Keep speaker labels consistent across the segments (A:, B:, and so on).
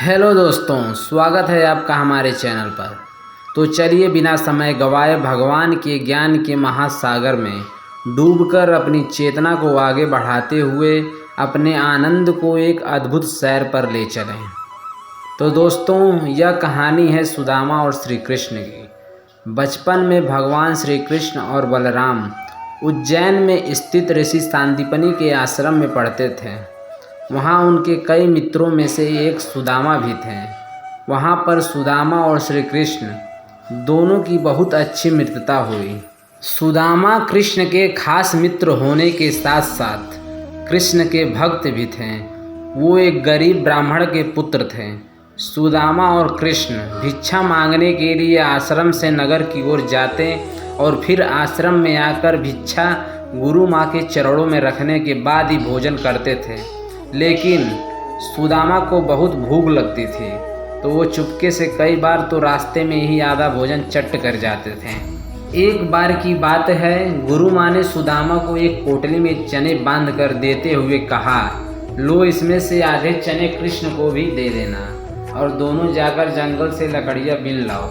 A: Hello दोस्तों, स्वागत है आपका हमारे चैनल पर। तो चलिए बिना समय गवाए भगवान के ज्ञान के महासागर में डूबकर अपनी चेतना को आगे बढ़ाते हुए अपने आनंद को एक अद्भुत सैर पर ले चलें। तो दोस्तों, यह कहानी है सुदामा और श्री कृष्ण की। बचपन में भगवान श्री कृष्ण और बलराम उज्जैन में स्थित ऋषि सांदीपनि के आश्रम में पढ़ते थे। वहाँ उनके कई मित्रों में से एक सुदामा भी थे। वहाँ पर सुदामा और श्री कृष्ण दोनों की बहुत अच्छी मित्रता हुई। सुदामा कृष्ण के खास मित्र होने के साथ साथ कृष्ण के भक्त भी थे। वो एक गरीब ब्राह्मण के पुत्र थे। सुदामा और कृष्ण भिक्षा मांगने के लिए आश्रम से नगर की ओर जाते और फिर आश्रम में आकर भिक्षा गुरु माँ के चरणों में रखने के बाद ही भोजन करते थे। लेकिन सुदामा को बहुत भूख लगती थी, तो वो चुपके से कई बार तो रास्ते में ही आधा भोजन चट कर जाते थे। एक बार की बात है, गुरु माँ ने सुदामा को एक पोटली में चने बांध कर देते हुए कहा, लो इसमें से आधे चने कृष्ण को भी दे देना और दोनों जाकर जंगल से लकड़ियाँ बीन लाओ।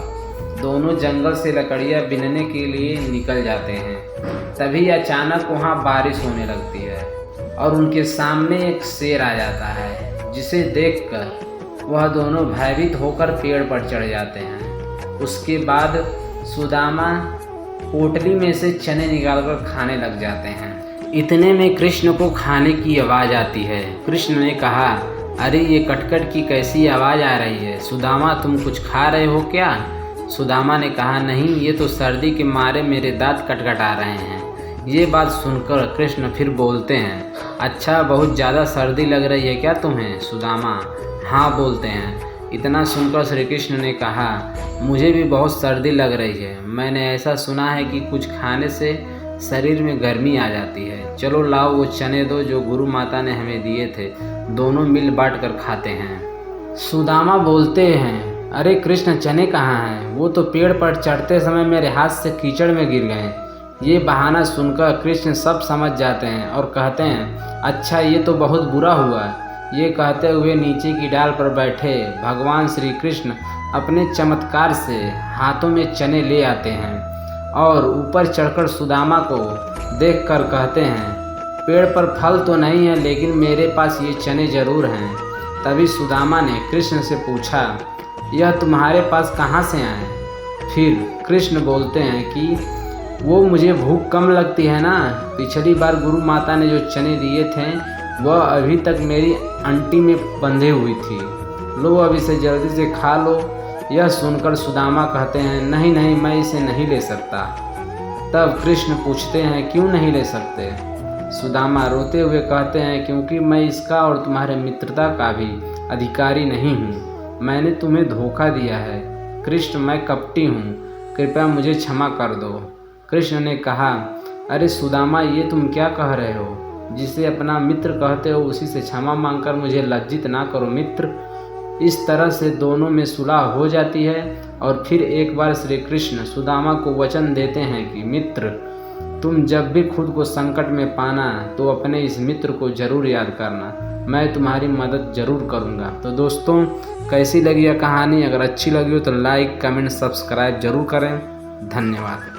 A: दोनों जंगल से लकड़ियाँ बीनने के लिए निकल जाते हैं। तभी अचानक वहाँ बारिश होने लगती है और उनके सामने एक शेर आ जाता है, जिसे देखकर वह दोनों भयभीत होकर पेड़ पर चढ़ जाते हैं। उसके बाद सुदामा पोटली में से चने निकालकर खाने लग जाते हैं। इतने में कृष्ण को खाने की आवाज़ आती है। कृष्ण ने कहा, अरे ये कटकट की कैसी आवाज़ आ रही है? सुदामा, तुम कुछ खा रहे हो क्या? सुदामा ने कहा, नहीं, ये तो सर्दी के मारे मेरे दांत कटकटा रहे हैं। ये बात सुनकर कृष्ण फिर बोलते हैं, अच्छा, बहुत ज़्यादा सर्दी लग रही है क्या तुम्हें? सुदामा हाँ बोलते हैं। इतना सुनकर श्री कृष्ण ने कहा, मुझे भी बहुत सर्दी लग रही है। मैंने ऐसा सुना है कि कुछ खाने से शरीर में गर्मी आ जाती है। चलो लाओ वो चने दो जो गुरु माता ने हमें दिए थे, दोनों मिल बांट कर खाते हैं। सुदामा बोलते हैं, अरे कृष्ण, चने कहाँ हैं? वो तो पेड़ पर चढ़ते समय मेरे हाथ से कीचड़ में गिर गए। ये बहाना सुनकर कृष्ण सब समझ जाते हैं और कहते हैं, अच्छा, ये तो बहुत बुरा हुआ। ये कहते हुए नीचे की डाल पर बैठे भगवान श्री कृष्ण अपने चमत्कार से हाथों में चने ले आते हैं और ऊपर चढ़कर सुदामा को देखकर कहते हैं, पेड़ पर फल तो नहीं है, लेकिन मेरे पास ये चने ज़रूर हैं। तभी सुदामा ने कृष्ण से पूछा, यह तुम्हारे पास कहाँ से आए? फिर कृष्ण बोलते हैं कि वो मुझे भूख कम लगती है ना। पिछली बार गुरु माता ने जो चने दिए थे वह अभी तक मेरी अंटी में बंधे हुई थी। लो अब इसे जल्दी से खा लो। यह सुनकर सुदामा कहते हैं, नहीं नहीं, मैं इसे नहीं ले सकता। तब कृष्ण पूछते हैं, क्यों नहीं ले सकते? सुदामा रोते हुए कहते हैं, क्योंकि मैं इसका और तुम्हारे मित्रता का भी अधिकारी नहीं हूँ। मैंने तुम्हें धोखा दिया है। कृष्ण, मैं कपटी हूँ, कृपया मुझे क्षमा कर दो। कृष्ण ने कहा, अरे सुदामा, ये तुम क्या कह रहे हो? जिसे अपना मित्र कहते हो उसी से क्षमा मांगकर मुझे लज्जित ना करो मित्र। इस तरह से दोनों में सुलह हो जाती है और फिर एक बार श्री कृष्ण सुदामा को वचन देते हैं कि मित्र, तुम जब भी खुद को संकट में पाना तो अपने इस मित्र को जरूर याद करना। मैं तुम्हारी मदद जरूर करूँगा। तो दोस्तों, कैसी लगी यह कहानी? अगर अच्छी लगी हो तो लाइक, कमेंट, सब्सक्राइब जरूर करें। धन्यवाद।